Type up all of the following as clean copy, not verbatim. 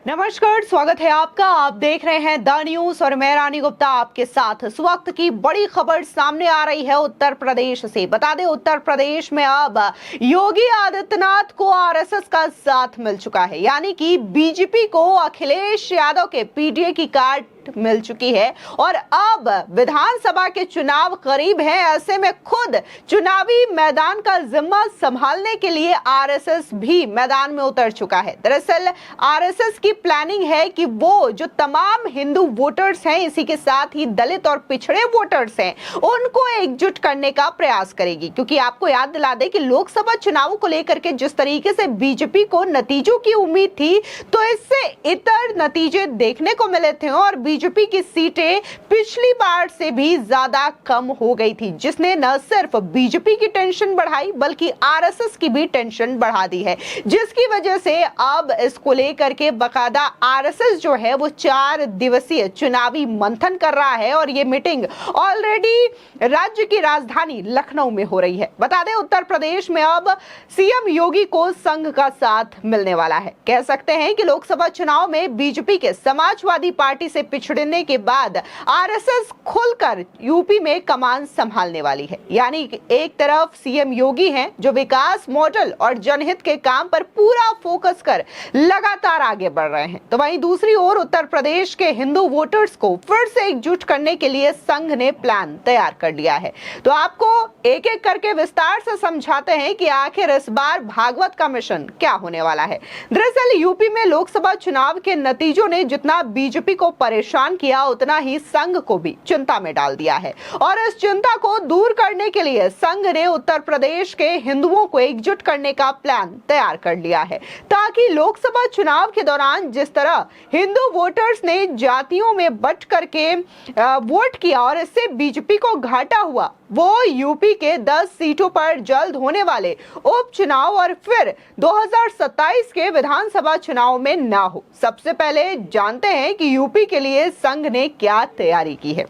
नमस्कार, स्वागत है आपका। आप देख रहे हैं द न्यूज और मैं रानी गुप्ता आपके साथ। इस वक्त की बड़ी खबर सामने आ रही है उत्तर प्रदेश से। बता दें, उत्तर प्रदेश में अब योगी आदित्यनाथ को आरएसएस का साथ मिल चुका है, यानी कि बीजेपी को अखिलेश यादव के पीडीए की कार्ड मिल चुकी है और अब विधानसभा के चुनाव करीब हैं। ऐसे में खुद चुनावी मैदान का जिम्मा संभालने के लिए आरएसएस भी मैदान में उतर चुका है। दरअसल आरएसएस की प्लानिंग है कि वो जो तमाम हिंदू वोटर्स हैं, इसी के साथ ही दलित और पिछड़े वोटर्स हैं, उनको एकजुट करने का प्रयास करेगी। क्योंकि आपको याद दिला दें कि लोकसभा चुनावों को लेकर के जिस तरीके से बीजेपी को नतीजों की उम्मीद थी, तो इससे इतर नतीजे देखने को मिले थे और बीजेपी की सीटें पिछली बार से भी ज्यादा कम हो गई थी, जिसने न सिर्फ बीजेपी की टेंशन बढ़ाई बल्कि आरएसएस की भी टेंशन बढ़ा दी है, जिसकी वजह से अब इसको लेकर के बकायदा आरएसएस जो है वो 4 दिवसीय चुनावी मंथन कर रहा है और ये मीटिंग ऑलरेडी राज्य की राजधानी लखनऊ में हो रही है। बता दें, उत्तर प्रदेश में अब सीएम योगी को संघ का साथ मिलने वाला है। कह सकते हैं कि लोकसभा चुनाव में बीजेपी के समाजवादी पार्टी से पिछड़ने के बाद आरएसएस खुलकर यूपी में कमान संभालने वाली है। यानी एक तरफ सीएम योगी हैं जो विकास मॉडल और जनहित के काम पर पूरा फोकस कर लगातार आगे बढ़ रहे हैं, तो वहीं दूसरी ओर उत्तर प्रदेश के हिंदू वोटर्स को फिर से एकजुट करने के लिए संघ ने प्लान तैयार कर लिया है। तो आपको एक एक करके विस्तार से समझाते हैं कि आखिर इस बार भागवत का मिशन क्या होने वाला है। दरअसल यूपी में लोकसभा चुनाव के नतीजों ने जितना बीजेपी को परेशान किया, उतना ही संघ को भी चिंता में डाल दिया है और इस चिंता को दूर करने के लिए संघ ने उत्तर प्रदेश के हिंदुओं को एकजुट करने का प्लान तैयार कर लिया है, ताकि लोकसभा चुनाव के दौरान जिस तरह हिंदू वोटर्स ने जातियों में बंट करके वोट किया और इससे बीजेपी को घाटा हुआ, वो यूपी के 10 सीटों पर जल्द होने वाले उपचुनाव और फिर 2027 के विधानसभा चुनाव में ना हो। सबसे पहले जानते हैं कि यूपी के लिए संघ ने क्या तैयारी की है।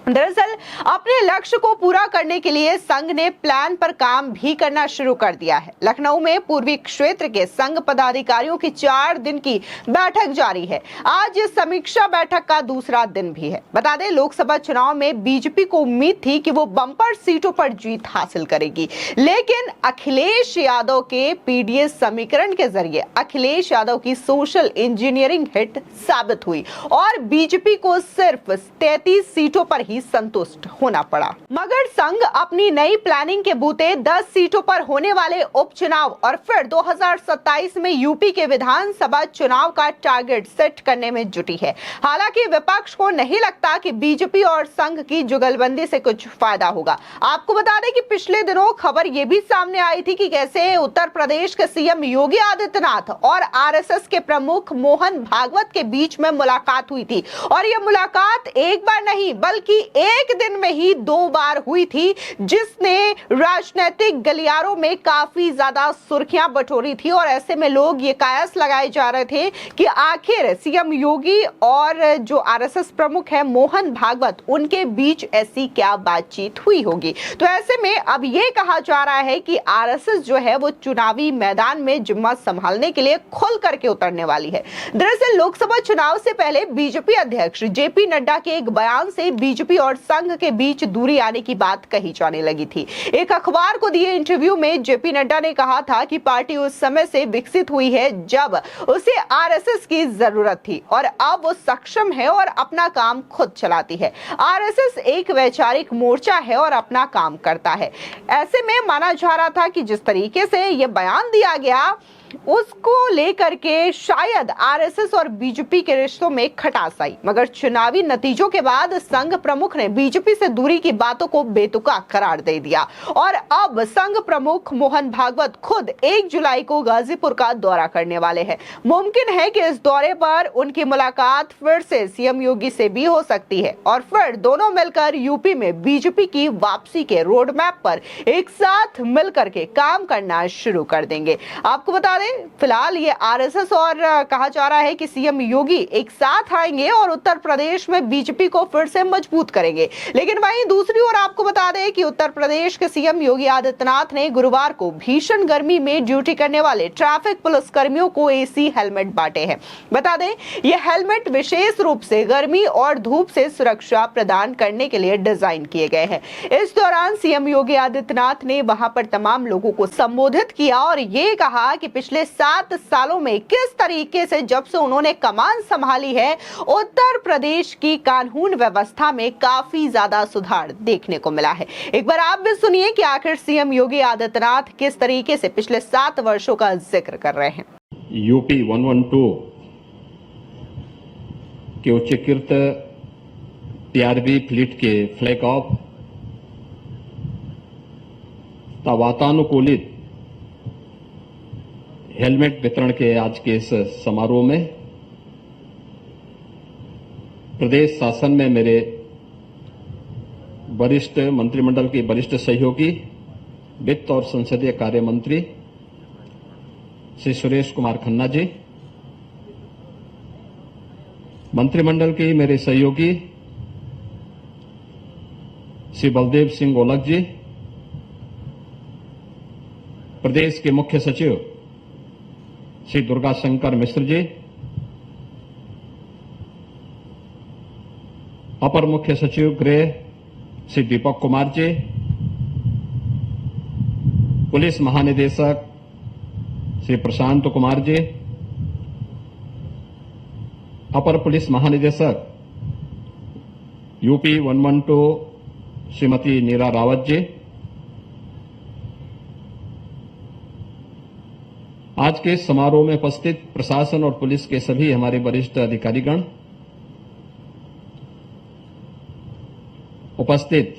दरअसल अपने लक्ष्य को पूरा करने के लिए संघ ने प्लान पर काम भी करना शुरू कर दिया है। लखनऊ में पूर्वी क्षेत्र के संघ पदाधिकारियों की 4 दिन की बैठक जारी है। आज इस समीक्षा बैठक का दूसरा दिन भी है। बता दें, लोकसभा चुनाव में बीजेपी को उम्मीद थी कि वो बम्पर सीटों पर जीत हासिल करेगी, लेकिन अखिलेश यादव के पीडीए समीकरण के जरिए अखिलेश यादव की सोशल इंजीनियरिंग हिट साबित हुई और बीजेपी को सिर्फ 33 सीटों पर ही संतुष्ट होना पड़ा। मगर संघ अपनी नई प्लानिंग के बूते 10 सीटों पर होने वाले उपचुनाव और फिर 2027 में यूपी के विधानसभा चुनाव का टारगेट सेट करने में जुटी है। हालांकि विपक्ष को नहीं लगता कि बीजेपी और संघ की जुगलबंदी से कुछ फायदा होगा। आपको बता दें कि पिछले दिनों खबर यह भी सामने आई थी कि कैसे उत्तर प्रदेश के सीएम योगी आदित्यनाथ और आरएसएस के प्रमुख मोहन भागवत के बीच में मुलाकात हुई थी और यह मुलाकात एक बार नहीं बल्कि एक दिन में ही 2 बार हुई थी, जिसने राजनीतिक गलियारों में काफी ज्यादा सुर्खियां बटोरी थी और ऐसे में लोग ये कयास लगाए जा रहे थे कि आखिर सीएम योगी और जो आरएसएस प्रमुख है मोहन भागवत, उनके बीच ऐसी क्या बातचीत हुई होगी। तो ऐसे में अब ये कहा जा रहा है कि आरएसएस जो है वो चुनावी मैदान में जिम्मा संभालने के लिए खुल करके उतरने वाली है। दरअसल लोकसभा चुनाव से पहले बीजेपी अध्यक्ष जेपी नड्डा के एक बयान से बीजेपी और संघ के बीच दूरी आने की बात कही जाने लगी थी। एक अखबार को दिए इंटरव्यू में जेपी नड्डा ने कहा था कि पार्टी उस समय से विकसित हुई है जब उसे आरएसएस की जरूरत थी और अब वो सक्षम है और अपना काम खुद चलाती है। आरएसएस एक वैचारिक मोर्चा है और अपना काम करता है। ऐसे में माना जा रहा था कि जिस तरीके से यह बयान दिया गया उसको लेकर के शायद आरएसएस और बीजेपी के रिश्तों में खटास आई, मगर चुनावी नतीजों के बाद संघ प्रमुख ने बीजेपी से दूरी की बातों को बेतुका करार दे दिया और अब संघ प्रमुख मोहन भागवत खुद 1 जुलाई को गाजीपुर का दौरा करने वाले हैं। मुमकिन है कि इस दौरे पर उनकी मुलाकात फिर से सीएम योगी से भी हो सकती है और फिर दोनों मिलकर यूपी में बीजेपी की वापसी के रोड मैप पर एक साथ मिलकर के काम करना शुरू कर देंगे। आपको बता बता दें फिलहाल ये आरएसएस और कहा जा रहा है कि सीएम योगी एक साथ आएंगे और उत्तर प्रदेश में बीजेपी को फिर से मजबूत करेंगे। लेकिन वहीं दूसरी ओर आपको बता दें कि उत्तर प्रदेश के सीएम योगी आदित्यनाथ ने गुरुवार को भीषण गर्मी में ड्यूटी करने वाले ट्रैफिक पुलिस कर्मियों को एसी हेलमेट बांटे हैं। बता दें ये हेलमेट विशेष रूप से गर्मी और धूप से सुरक्षा प्रदान करने के लिए डिजाइन किए गए हैं। इस दौरान सीएम योगी आदित्यनाथ ने वहां पर तमाम लोगों को संबोधित किया और ये कहा कि पिछले 7 सालों में किस तरीके से जब से उन्होंने कमान संभाली है उत्तर प्रदेश की कानून व्यवस्था में काफी ज्यादा सुधार देखने को मिला है। एक बार आप भी सुनिए कि आखिर सीएम योगी आदित्यनाथ किस तरीके से पिछले 7 वर्षों का जिक्र कर रहे हैं। यूपी 112 के उच्चकृत टीआरबी फ्लीट के फ्लैग ऑफ वातानुकूलित हेलमेट वितरण के आज के इस समारोह में प्रदेश शासन में मेरे वरिष्ठ मंत्रिमंडल के वरिष्ठ सहयोगी वित्त और संसदीय कार्य मंत्री श्री सुरेश कुमार खन्ना जी, मंत्रिमंडल के मेरे सहयोगी श्री बलदेव सिंह ओलख जी, प्रदेश के मुख्य सचिव श्री दुर्गा शंकर मिश्र जी, अपर मुख्य सचिव गृह श्री दीपक कुमार जी, पुलिस महानिदेशक श्री प्रशांत कुमार जी, अपर पुलिस महानिदेशक यूपी 112 श्रीमती नीरा रावत जी, आज के समारोह में उपस्थित प्रशासन और पुलिस के सभी हमारे वरिष्ठ अधिकारीगण, उपस्थित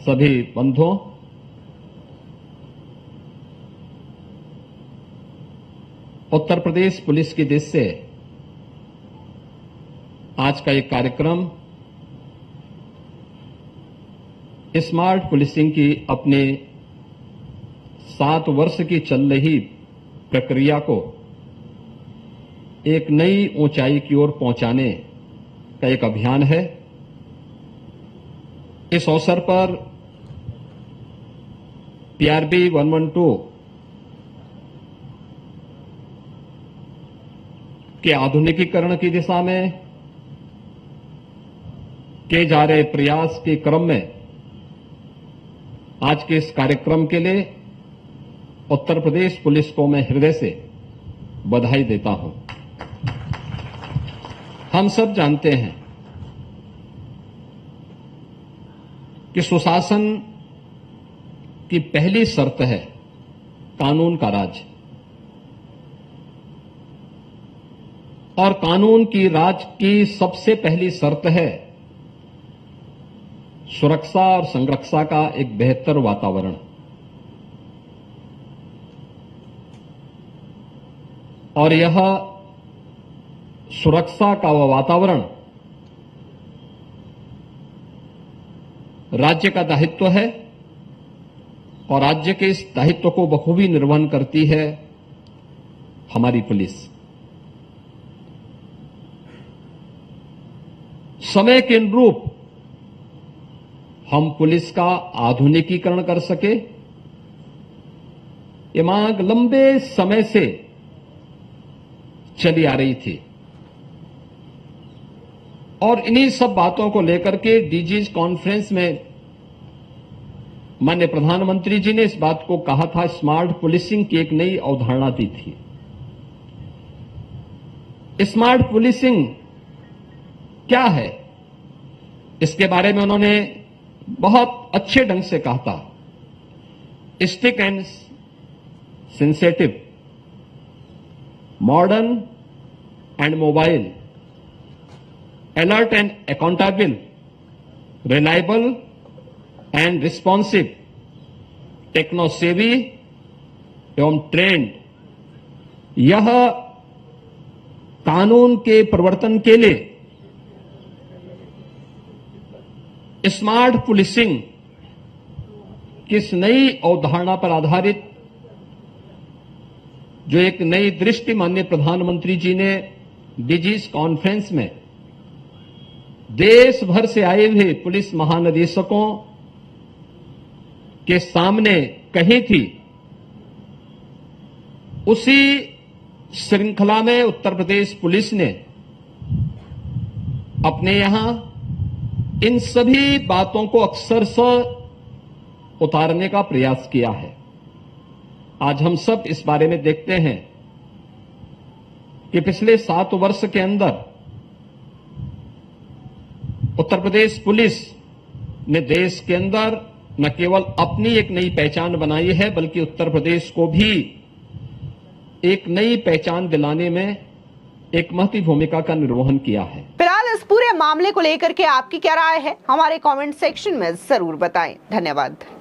सभी बंधुओं, उत्तर प्रदेश पुलिस की दिश से आज का एक कार्यक्रम स्मार्ट पुलिसिंग की अपने 7 वर्ष की चल रही प्रक्रिया को एक नई ऊंचाई की ओर पहुंचाने का एक अभियान है। इस अवसर पर टीआरबी 112 के आधुनिकीकरण की दिशा में किए जा रहे प्रयास के क्रम में आज के इस कार्यक्रम के लिए उत्तर प्रदेश पुलिस को मैं हृदय से बधाई देता हूं। हम सब जानते हैं कि सुशासन की पहली शर्त है कानून का राज, और कानून की राज की सबसे पहली शर्त है सुरक्षा और संरक्षा का एक बेहतर वातावरण। और यह सुरक्षा का वह वातावरण राज्य का दायित्व है और राज्य के इस दायित्व को बखूबी निर्वहन करती है हमारी पुलिस। समय के अनुरूप हम पुलिस का आधुनिकीकरण कर सके, ये मांग लंबे समय से चली आ रही थी और इन्हीं सब बातों को लेकर के डीजीज कॉन्फ्रेंस में माननीय प्रधानमंत्री जी ने इस बात को कहा था, स्मार्ट पुलिसिंग की एक नई अवधारणा दी थी। स्मार्ट पुलिसिंग क्या है, इसके बारे में उन्होंने बहुत अच्छे ढंग से कहा था। Strict and sensitive, modern and mobile, alert and accountable, reliable and responsive, techno savvy एवं ट्रेंड, यह कानून के प्रवर्तन के लिए स्मार्ट पुलिसिंग किस नई अवधारणा पर आधारित जो एक नई दृष्टि माननीय प्रधानमंत्री जी ने डीजीज कॉन्फ्रेंस में देश भर से आए हुए पुलिस महानिदेशकों के सामने कही थी, उसी श्रृंखला में उत्तर प्रदेश पुलिस ने अपने यहां इन सभी बातों को अक्षरशः उतारने का प्रयास किया है। आज हम सब इस बारे में देखते हैं कि पिछले 7 वर्ष के अंदर उत्तर प्रदेश पुलिस ने देश के अंदर न केवल अपनी एक नई पहचान बनाई है, बल्कि उत्तर प्रदेश को भी एक नई पहचान दिलाने में एक महत्वपूर्ण भूमिका का निर्वहन किया है। फिलहाल इस पूरे मामले को लेकर के आपकी क्या राय है, हमारे कमेंट सेक्शन में जरूर बताएं। धन्यवाद।